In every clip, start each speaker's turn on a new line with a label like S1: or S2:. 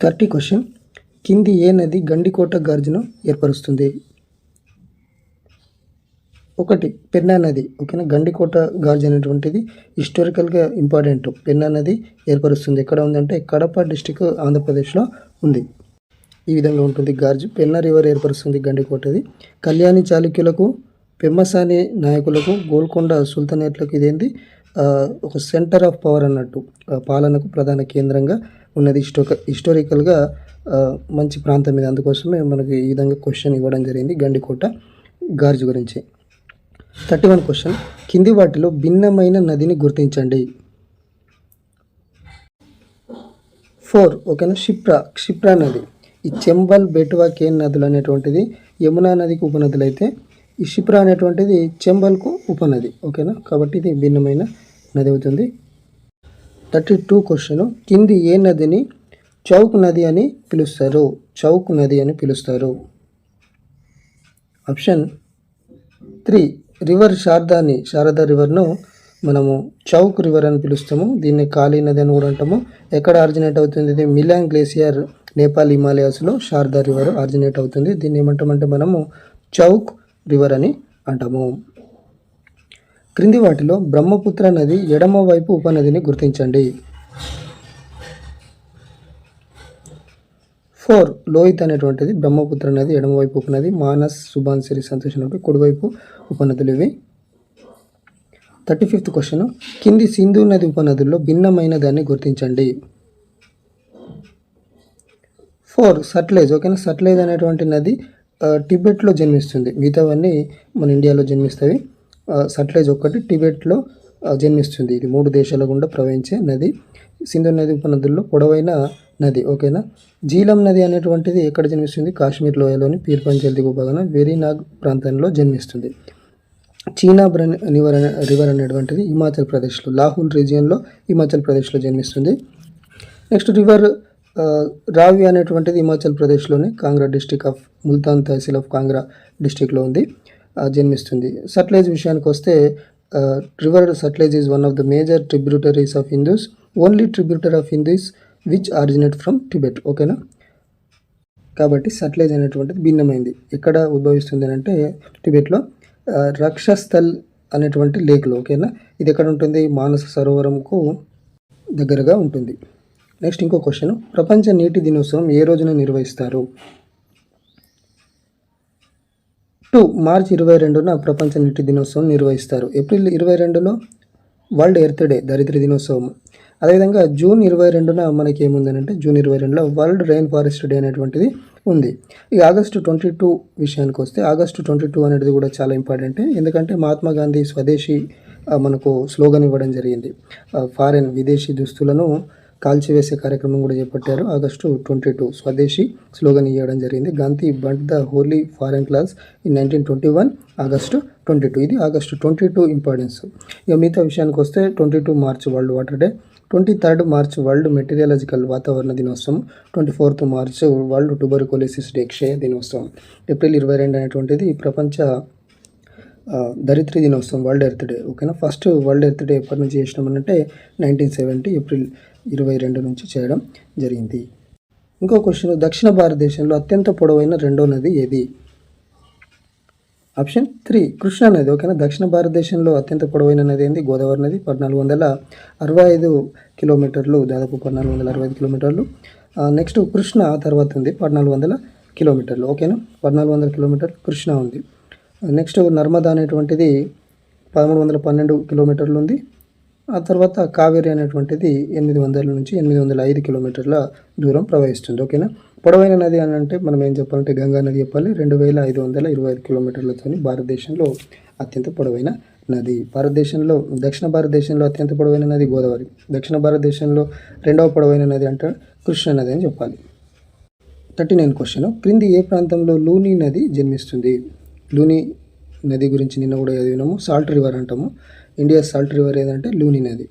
S1: 30 question. కింది ఏ నది గండికోట గార్జును ఏర్పరుస్తుంది? ఒకటి పెన్నా నది. ఓకేనా. గండికోట గార్జ్ అనేటువంటిది హిస్టారికల్గా ఇంపార్టెంట్. పెన్నా నది ఏర్పరుస్తుంది. ఎక్కడ ఉందంటే కడప డిస్టిక్ ఆంధ్రప్రదేశ్లో ఉంది. ఈ విధంగా ఉంటుంది గార్జ్. పెన్నా రివర్ ఏర్పరుస్తుంది గండికోటది. కళ్యాణి చాళుక్యులకు, పెమ్మసాని నాయకులకు, గోల్కొండ సుల్తానేట్లకు ఇదేంటి ఒక సెంటర్ ఆఫ్ పవర్ అన్నట్టు, పాలనకు ప్రధాన కేంద్రంగా ఉన్నది. హిస్టారికల్గా మంచి ప్రాంతం మీద. అందుకోసమే మనకి ఈ విధంగా క్వశ్చన్ ఇవ్వడం జరిగింది గండికోట గార్జ్ గురించి. 31 క్వశ్చన్. కింది వాటిలో భిన్నమైన నదిని గుర్తించండి. 4. ఓకేనా. క్షిప్రా నది. ఈ చెంబల్, బెట్వా, కేన్ నదులు అనేటువంటిది యమునా నదికి ఉపనదులు అయితే ఈ క్షిప్రా అనేటువంటిది చెంబల్కు ఉపనది. ఓకేనా. కాబట్టి ఇది భిన్నమైన నది అవుతుంది. 32 క్వశ్చన్. కింది ఏ నదిని చౌక్ నది అని పిలుస్తారు? చౌక్ నది అని పిలుస్తారు. ఆప్షన్ 3 రివర్ శారదా రివర్ను మనము చౌక్ రివర్ అని పిలుస్తాము. దీన్ని కాళీ నది అని కూడా అంటాము. ఎక్కడ ఆరిజినేట్ అవుతుంది? ఇది మిలాంగ్ గ్లేసియర్, నేపాల్ హిమాలయాస్లో శారదా రివర్ ఆరిజినేట్ అవుతుంది. దీన్ని ఏమంటామంటే మనము చౌక్ రివర్ అని అంటాము. క్రింది వాటిలో బ్రహ్మపుత్ర నది ఎడమ వైపు ఉపనదిని గుర్తించండి. 4 లోహిత్ అనేటువంటిది బ్రహ్మపుత్ర నది ఎడమవైపు ఉపనది. మానస్, సుబాన్సిరి, సంతోష్ అనేవి కుడివైపు ఉపనదులు ఇవి. 35th question. కింది సింధు నది ఉపనదుల్లో భిన్నమైన దాన్ని గుర్తించండి. 4 సట్లెజ్. ఓకేనా. సట్లెజ్ అనేటువంటి నది టిబెట్లో జన్మిస్తుంది. మిగతావన్నీ మన ఇండియాలో జన్మిస్తాయి. సట్లెజ్ ఒక్కటి టిబెట్లో జన్మిస్తుంది. ఇది 3 దేశాల గుండా ప్రవహించే నది. సింధు నది ఉపనదుల్లో పొడవైన నది. ఓకేనా. జీలం నది అనేటువంటిది ఎక్కడ జన్మిస్తుంది? కాశ్మీర్ లోయలోని పీర్పంచల్ దిగువ భాగాన వెరీనాగ్ ప్రాంతంలో జన్మిస్తుంది. చీనా రివర్ అనేటువంటిది హిమాచల్ ప్రదేశ్లో, లాహుల్ రీజియన్లో హిమాచల్ ప్రదేశ్లో జన్మిస్తుంది. నెక్స్ట్ రివర్ రావి అనేటువంటిది హిమాచల్ ప్రదేశ్లోని Kangra district of Multan tehsil of Kangra డిస్టిక్లో ఉంది, జన్మిస్తుంది. సట్లెజ్ విషయానికి వస్తే river Sutlej is one of the major tributaries of Indus, only tributary of Indus which originate from Tibet. ఓకేనా. కాబట్టి సట్లెజ్ అనేటువంటిది భిన్నమైంది. ఎక్కడ ఉద్భవిస్తుంది అంటే టిబెట్లో రక్షస్థల్ అనేటువంటి లేక్లో. ఓకేనా. ఇది ఎక్కడ ఉంటుంది? మానస సరోవరంకు దగ్గరగా ఉంటుంది. నెక్స్ట్ ఇంకో క్వశ్చన్. ప్రపంచ నీటి దినోత్సవం ఏ రోజున నిర్వహిస్తారు? 2 మార్చి 22న ప్రపంచ నీటి దినోత్సవం నిర్వహిస్తారు. ఏప్రిల్ 22లో వరల్డ్ ఎర్త్ డే, దరిద్ర దినోత్సవం. అదేవిధంగా జూన్ 22న మనకి ఏముందనంటే జూన్ 22లో వరల్డ్ రెయిన్ ఫారెస్ట్ డే అనేటువంటిది ఉంది. ఇక ఆగస్టు 22 విషయానికి వస్తే ఆగస్టు 22 అనేది కూడా చాలా ఇంపార్టెంట్. ఎందుకంటే మహాత్మా గాంధీ స్వదేశీ మనకు స్లోగన్ ఇవ్వడం జరిగింది. ఫారెన్ విదేశీ దుస్తులను కాల్చివేసే కార్యక్రమం కూడా చేపట్టారు. ఆగస్టు 22 స్వదేశీ స్లోగన్ ఇవ్వడం జరిగింది. Gandhi burnt the whole foreign cloths in 1921 August 22. ఇది ఆగస్టు 22 ఇంపార్టెన్స్. ఇక మిగతా విషయానికి వస్తే 22 March world water day, 23 March world meteorological వాతావరణ దినోత్సవం, 24 మార్చ్ వరల్డ్ ట్యూబర్కులోసిస్ డే, క్షయ దినోత్సవం. ఏప్రిల్ 22 అనేటువంటిది ప్రపంచ దరిద్ర దినోత్సవం, వరల్డ్ ఎర్త్ డే. ఓకేనా. ఫస్ట్ వరల్డ్ ఎర్త్ డే ఎప్పటి నుంచి చేసినామనంటే 1970 ఏప్రిల్ 22 నుంచి చేయడం జరిగింది. ఇంకో క్వశ్చన్. దక్షిణ భారతదేశంలో అత్యంత పొడవైన రెండో నది ఏది? ఆప్షన్ 3 కృష్ణా నది. ఓకేనా. దక్షిణ భారతదేశంలో అత్యంత పొడవైన నది ఏంది? గోదావరి నది. 1465 కిలోమీటర్లు, దాదాపు 1465 కిలోమీటర్లు. నెక్స్ట్ కృష్ణ ఆ తర్వాత ఉంది, 1400 కిలోమీటర్లు. ఓకేనా. 1400 కిలోమీటర్లు కృష్ణ ఉంది. నెక్స్ట్ నర్మదా అనేటువంటిది 1312 కిలోమీటర్లు ఉంది. ఆ తర్వాత కావేరి అనేటువంటిది 800 నుంచి 805 కిలోమీటర్ల దూరం ప్రవహిస్తుంది. ఓకేనా. పొడవైన నది అని అంటే మనం ఏం చెప్పాలంటే గంగా నది చెప్పాలి. 2525 కిలోమీటర్లతో భారతదేశంలో అత్యంత పొడవైన నది. దక్షిణ భారతదేశంలో అత్యంత పొడవైన నది గోదావరి. దక్షిణ భారతదేశంలో రెండవ పొడవైన నది అంటే కృష్ణా నది అని చెప్పాలి. 39 క్వశ్చన్. క్రింది ఏ ప్రాంతంలో లూని నది జన్మిస్తుంది? లూని నది గురించి నిన్న కూడా చదివినాము. సాల్ట్ రివర్ అంటాము. ఇండియా సాల్ట్ రివర్ ఏదంటే లూని నది.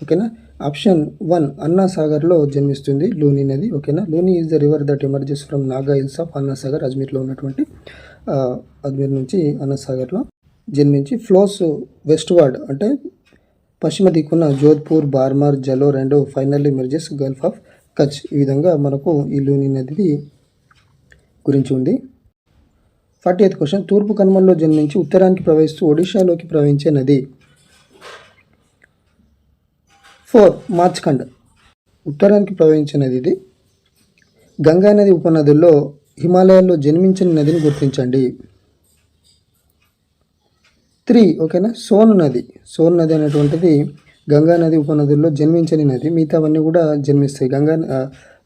S1: ఓకేనా. ఆప్షన్ 1 అన్నా సాగర్లో జన్మిస్తుంది లూని నది. ఓకేనా. Luni is the river that emerges from Naga hills of అన్నా సాగర్, అజ్మీర్లో ఉన్నటువంటి అజ్మీర్ నుంచి అన్నా సాగర్లో జన్మించి ఫ్లోస్ వెస్ట్వర్డ్ అంటే పశ్చిమ దిక్కున Jodhpur, Barmer, Jalore and finally merges Gulf of Kutch. ఈ విధంగా మనకు ఈ లూని నది గురించి ఉంది. 40th క్వశ్చన్, తూర్పు కనుమల్లో జన్మించి ఉత్తరానికి ప్రవహిస్తూ ఒడిశాలోకి ప్రవహించే నది. 4 మార్చ్ఖండ్. ఉత్తరానికి ప్రవహించే నది ఇది. గంగా నది ఉపనదుల్లో హిమాలయాల్లో జన్మించిన నదిని గుర్తించండి. 3 ఓకేనా, సోన్ నది. సోన్ నది అనేటువంటిది గంగా నది ఉపనదుల్లో జన్మించని నది. మిగతావన్నీ కూడా జన్మిస్తాయి.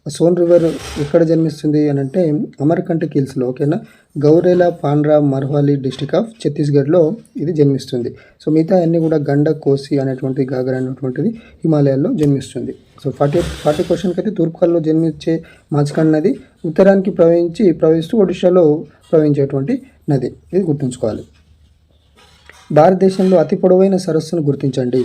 S1: సోన్ రివర్ ఎక్కడ జన్మిస్తుంది అని అంటే అమర్కంటక్ హిల్స్లో, ఓకేనా, గౌరేలా పాండ్రా మర్వాలి డిస్టిక్ ఆఫ్ ఛత్తీస్గఢ్లో ఇది జన్మిస్తుంది. సో మిగతా అన్నీ కూడా గండక్, కోసి అనేటువంటిది, గాగర్ అనేటువంటిది హిమాలయాల్లో జన్మిస్తుంది. సో 40 క్వశ్చన్కి అయితే తూర్పుకల్లో జన్మించే మార్చ్ఖండ్ నది, ఉత్తరానికి ప్రవహిస్తూ ఒడిశాలో ప్రవహించేటువంటి నది. ఇది గుర్తుంచుకోవాలి. భారతదేశంలో అతి పొడవైన సరస్సును గుర్తించండి.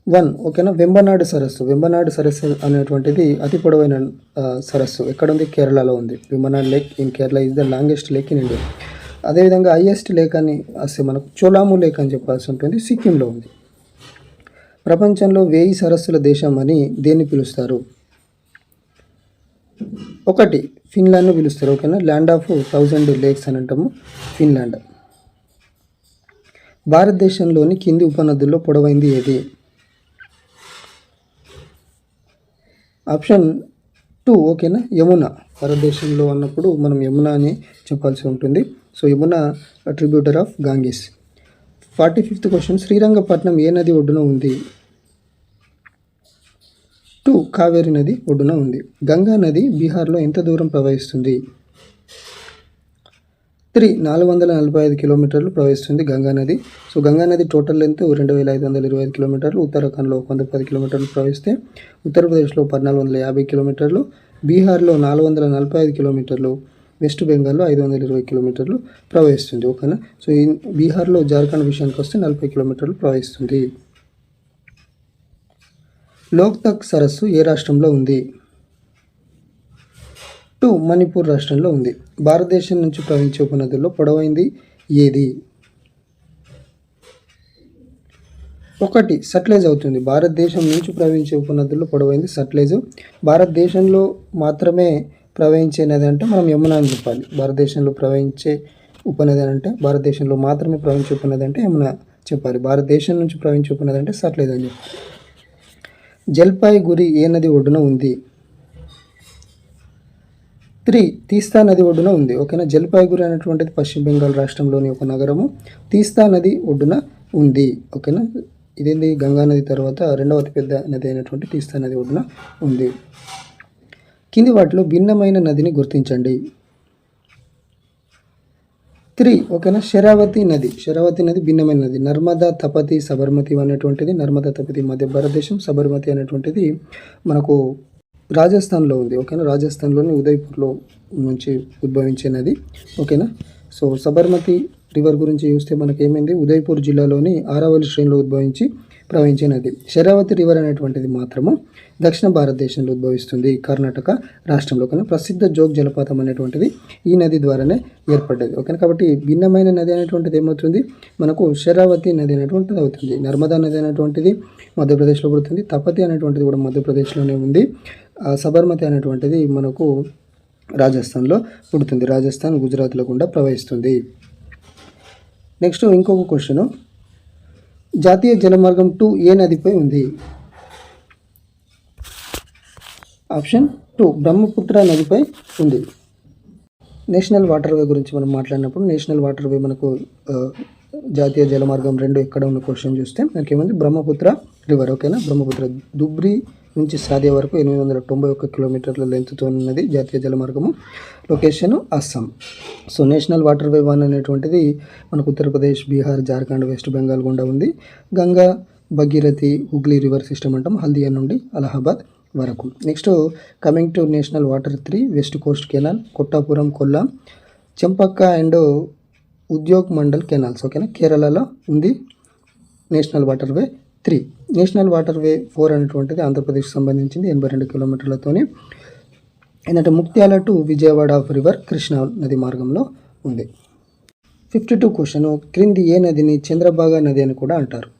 S1: 1 ఓకేనా, వెంబనాడు సరస్సు. వెంబనాడు సరస్సు అనేటువంటిది అతి పొడవైన సరస్సు ఎక్కడ ఉంది? కేరళలో ఉంది. Vembanad lake in Kerala is the longest lake in India. అదేవిధంగా హైయెస్ట్ లేక్ అని వస్తే మనకు చోలాము లేక్ అని చెప్పాల్సి ఉంటుంది, సిక్కింలో ఉంది. ప్రపంచంలో 1000 సరస్సుల దేశం అని దేన్ని పిలుస్తారు? 1 ఫిన్లాండ్ను పిలుస్తారు, ఓకేనా, ల్యాండ్ ఆఫ్ 1000 లేక్స్ అని అంటాము, ఫిన్లాండ్. భారతదేశంలోని కింది ఉపనదుల్లో పొడవైంది ఏది? ఆప్షన్ 2 ఓకేనా, యమున. భారతదేశంలో అన్నప్పుడు మనం యమున అని చెప్పాల్సి ఉంటుంది. So Yamuna tributary of Ganges. 45th question, Srirangapatnam ఏ నది ఒడ్డున ఉంది? 2 కావేరి నది ఒడ్డున ఉంది. గంగా నది బీహార్లో ఎంత దూరం ప్రవహిస్తుంది? 3 445 కిలోమీటర్లు ప్రవహిస్తుంది గంగా నది. సో గంగా నది టోటల్ లెంత్ 2525 కిలోమీటర్లు. ఉత్తరాఖండ్లో 110 కిలోమీటర్లు ప్రవహిస్తే, ఉత్తరప్రదేశ్లో 1450 కిలోమీటర్లు, బీహార్లో 445 కిలోమీటర్లు, వెస్ట్ బెంగాల్లో 520 కిలోమీటర్లు ప్రవహిస్తుంది, ఓకేనా. సో ఈ బీహార్లో, జార్ఖండ్ విషయానికి వస్తే 40 కిలోమీటర్లు ప్రవహిస్తుంది. లోక్తక్ సరస్సు ఏ రాష్ట్రంలో ఉంది? 2 మణిపూర్ రాష్ట్రంలో ఉంది. భారతదేశం నుంచి ప్రవహించే ఉపనదుల్లో పొడవైంది ఏది? 1 సట్లెజ్ అవుతుంది. భారతదేశం నుంచి ప్రవహించే ఉపనదుల్లో పొడవైంది సట్లెజ్. భారతదేశంలో మాత్రమే ప్రవహించే నది అంటే మనం యమున అని చెప్పాలి. భారతదేశంలో ప్రవహించే ఉపనది అంటే, భారతదేశంలో మాత్రమే ప్రవహించే ఉపనది అంటే యమున చెప్పాలి. భారతదేశం నుంచి ప్రవహించే ఉపనది అంటే సట్లెజ్ అని చెప్పాలి. జల్పాయిగురి ఏ నది ఒడ్డున ఉంది? 3 తీస్తా నది ఒడ్డున ఉంది, ఓకేనా. జల్పాయిగురి అనేటువంటిది పశ్చిమ బెంగాల్ రాష్ట్రంలోని ఒక నగరము. తీస్తా నది ఒడ్డున ఉంది, ఓకేనా. ఇదేంది, గంగా నది తర్వాత రెండవ అతిపెద్ద నది అయినటువంటి తీస్తా నది ఒడ్డున ఉంది. కింది వాటిలో భిన్నమైన నదిని గుర్తించండి. 3 ఓకేనా, శరావతి నది. శరావతి నది భిన్నమైన నది. నర్మదా, తపతి, సబర్మతి అనేటువంటిది, నర్మదా తపతి మధ్య భారతదేశం, సబర్మతి అనేటువంటిది మనకు రాజస్థాన్లో ఉంది, ఓకేనా. రాజస్థాన్లోని ఉదయ్పూర్లో నుంచి ఉద్భవించే నది, ఓకేనా. సో సబర్మతి రివర్ గురించి చూస్తే మనకి ఏమైంది, ఉదయ్పూర్ జిల్లాలోని ఆరావళి శ్రేణిలో ఉద్భవించి ప్రవహించే నది. శరావతి రివర్ అనేటువంటిది మాత్రము దక్షిణ భారతదేశంలో ఉద్భవిస్తుంది, కర్ణాటక రాష్ట్రంలో, కానీ ప్రసిద్ధ జోగ్ జలపాతం అనేటువంటిది ఈ నది ద్వారానే ఏర్పడ్డది, ఓకేనా. కాబట్టి భిన్నమైన నది అనేటువంటిది ఏమవుతుంది మనకు, శరావతి నది అనేటువంటిది అవుతుంది. నర్మదా నది అనేటువంటిది మధ్యప్రదేశ్లో పుడుతుంది. తపతి అనేటువంటిది కూడా మధ్యప్రదేశ్లోనే ఉంది. సబర్మతి అనేటువంటిది మనకు రాజస్థాన్లో పుడుతుంది. రాజస్థాన్, గుజరాత్లో గుండా ప్రవహిస్తుంది. నెక్స్ట్ ఇంకొక క్వశ్చన్, జాతీయ జలమార్గం 2 ఏ నదిపై ఉంది? ఆప్షన్ 2 బ్రహ్మపుత్ర నదిపై ఉంది. నేషనల్ వాటర్ వే గురించి మనం మాట్లాడినప్పుడు, నేషనల్ వాటర్ వే మనకు జాతీయ జలమార్గం 2 ఎక్కడ ఉన్న క్వశ్చన్ చూస్తే మనకి ఏముంది, బ్రహ్మపుత్ర రివర్, ఓకేనా. బ్రహ్మపుత్ర దుబ్రి నుంచి సాదియా వరకు 891 కిలోమీటర్ల లెంత్తో ఉన్నది జాతీయ జలమార్గము. Location Assam. So national waterway 1 అనేటువంటిది మనకు ఉత్తరప్రదేశ్, బీహార్, జార్ఖండ్, వెస్ట్ బెంగాల్ గుండా ఉంది. గంగా, భగీరథి, హుగ్లీ రివర్ సిస్టమ్ అంటాం, హల్దియా నుండి అలహాబాద్ వరకు. Next coming to national water 3 west coast canal, Kottapuram, Kollam, Champakara and Udyog Mandal canals, ఓకేనా. కేరళలో ఉంది national waterway 3. National waterway 4 అనేటువంటిది ఆంధ్రప్రదేశ్కి సంబంధించింది, 82 కిలోమీటర్లతోని. ఏంటంటే Muktyala to Vijayawada of river Krishna నది మార్గంలో ఉంది. 52 క్వశ్చన్, క్రింది ఏ నదిని చంద్రభాగా నది అని కూడా అంటారు?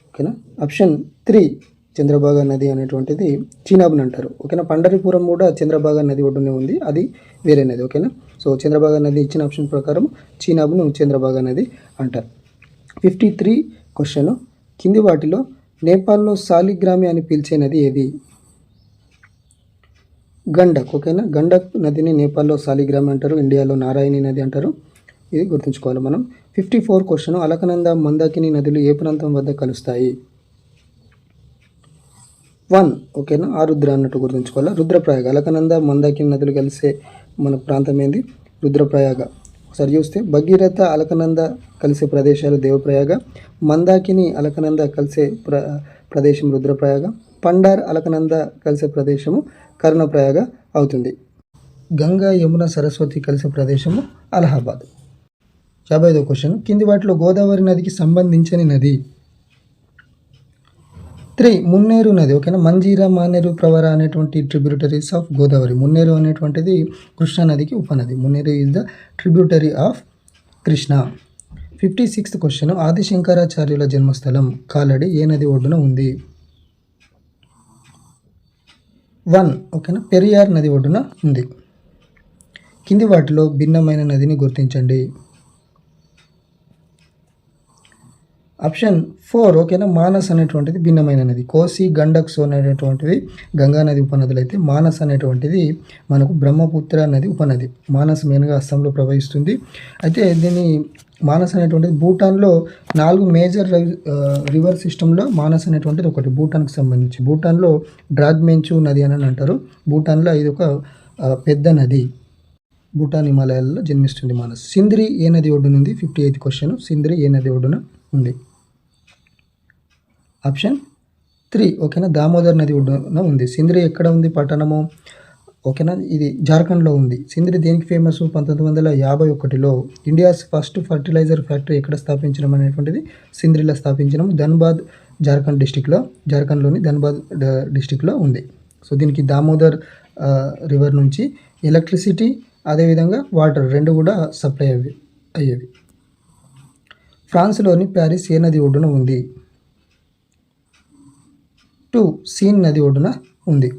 S1: ఓకేనా. ఆప్షన్ 3 చంద్రభాగా నది అనేటువంటిది చీనాబ్ని అంటారు. ఓకేనా. పండరిపురం కూడా చంద్రభాగా నది ఒడ్డునే ఉంది, అది వేరే నది. ఓకేనా. సో చంద్రభాగా నది ఇచ్చిన ఆప్షన్ ప్రకారం చీనాబ్ను చంద్రభాగా నది అంటారు. 53 క్వశ్చన్, కింది వాటిలో నేపాల్లో సాలిగ్రామి అని పిలిచే నది ఏది? గండక్. ఓకేనా. గండక్ నదిని నేపాల్లో సాలిగ్రామి అంటారు, ఇండియాలో నారాయణి నది అంటారు. ఇది గుర్తుంచుకోవాలి మనం. 54 క్వశ్చన్, అలకనంద మందాకిని నదులు ఏ ప్రాంతం వద్ద కలుస్తాయి? 1 ఓకేనా, ఆరుద్ర అన్నట్టు గుర్తుంచుకోవాలి. రుద్రప్రయాగ. అలకనంద మందాకిని నదులు కలిసే మన ప్రాంతం ఏంది? రుద్రప్రయాగ. ఒకసారి చూస్తే భగీరథ అలకనంద కలిసే ప్రదేశాలు దేవప్రయాగ, మందాకిని అలకనంద కలిసే ప్రదేశం రుద్రప్రయాగ, పండార్ అలకనంద కలిసే ప్రదేశము కర్ణప్రయాగ అవుతుంది. గంగా యమున సరస్వతి కలిసే ప్రదేశము అలహాబాద్. 55వ క్వశ్చన్, కింది వాటిలో గోదావరి నదికి సంబంధించని నది? 3 మున్నేరు నది. ఓకేనా. మంజీరా, మానేరు, ప్రవర అనేటువంటి ట్రిబ్యూటరీస్ ఆఫ్ గోదావరి. మున్నేరు అనేటువంటిది కృష్ణా నదికి ఉపనది. Munneru is the tributary of Krishna. 56th question, ఆది శంకరాచార్యుల జన్మస్థలం కాలడి ఏ నది ఒడ్డున ఉంది? 1 ఓకేనా, పెరియార్ నది ఒడ్డున ఉంది. కింది వాటిలో భిన్నమైన నదిని గుర్తించండి. ఆప్షన్ 4 ఓకేనా, మానస్ అనేటువంటిది భిన్నమైన నది. కోసి, గండక్, సోన్ అనేటువంటిది గంగా నది ఉపనదులు అయితే మానస్ అనేటువంటిది మనకు బ్రహ్మపుత్ర నది ఉపనది. మానస్ మెయిన్గా అస్సాంలో ప్రవహిస్తుంది. అయితే దీన్ని మానస్ అనేటువంటిది భూటాన్లో 4 మేజర్ రివర్ సిస్టంలో మానస్ అనేటువంటిది ఒకటి, భూటాన్కి సంబంధించి. భూటాన్లో డ్రాగ్మెంచు నది అని అంటారు. భూటాన్లో ఇది ఒక పెద్ద నది. భూటాన్ హిమాలయాల్లో జన్మిస్తుంది మానస్. సింద్రి ఏ నది ఒడ్డునుంది? 58th క్వశ్చన్, సింద్రి ఏ నది ఒడ్డున ఉంది? ఆప్షన్ 3 ఓకేనా, దామోదర్ నది ఒడ్డున ఉంది. సింద్రి ఎక్కడ ఉంది పట్టణము? ఓకేనా, ఇది జార్ఖండ్లో ఉంది. సింద్రి దేనికి ఫేమస్? 1951లో ఇండియాస్ ఫస్ట్ ఫర్టిలైజర్ ఫ్యాక్టరీ ఎక్కడ స్థాపించడం అనేటువంటిది సింద్రిలో స్థాపించడం. ధన్బాద్ జార్ఖండ్ డిస్టిక్లో, జార్ఖండ్లోని ధన్బాద్ డిస్టిక్లో ఉంది. సో దీనికి దామోదర్ రివర్ నుంచి ఎలక్ట్రిసిటీ అదేవిధంగా వాటర్ రెండు కూడా సప్లై అయ్యేవి. ఫ్రాన్స్లోని ప్యారిస్ ఏ నది ఒడ్డున ఉంది? 2 సీన్ నది ఒడ్డున ఉంది.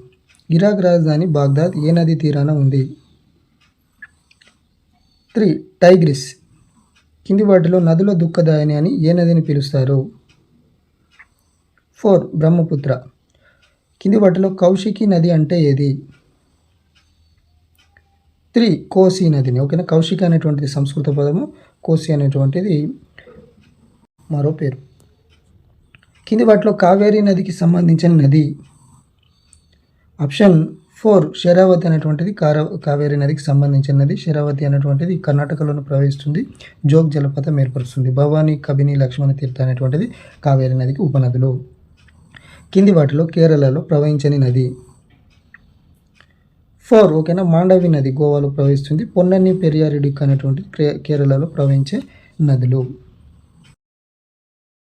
S1: ఇరాక్ రాజధాని బాగ్దాద్ ఏ నది తీరాన ఉంది? 3 టైగ్రిస్. కింది వాటిలో నదుల దుఃఖదాయని అని ఏ నదిని పిలుస్తారు? 4 బ్రహ్మపుత్ర. కింది వాటిలో కౌశికి నది అంటే ఏది? 3 కోసి నదిని. ఓకేనా, కౌశిక అనేటువంటిది సంస్కృత పదము, కోసి అనేటువంటిది మరో పేరు. కింది వాటిలో కావేరీ నదికి సంబంధించిన నది? ఆప్షన్ 4 శరావతి అనేటువంటిది కావేరీ నదికి సంబంధించిన నది. శరావతి అనేటువంటిది కర్ణాటకలోనే ప్రవహిస్తుంది, జోగ్ జలపాతం ఏర్పరుస్తుంది. భవానీ, కబిని, లక్ష్మణ తీర్థ అనేటువంటిది కావేరీ నదికి ఉపనదులు. కింది వాటిలో కేరళలో ప్రవహించని నది? 4 ఓకేనా, మాండవి నది గోవాలో ప్రవహిస్తుంది. పొన్నని, పెరియార్, ఇడుక్కి అనేటువంటి కేరళలో ప్రవహించే నదులు.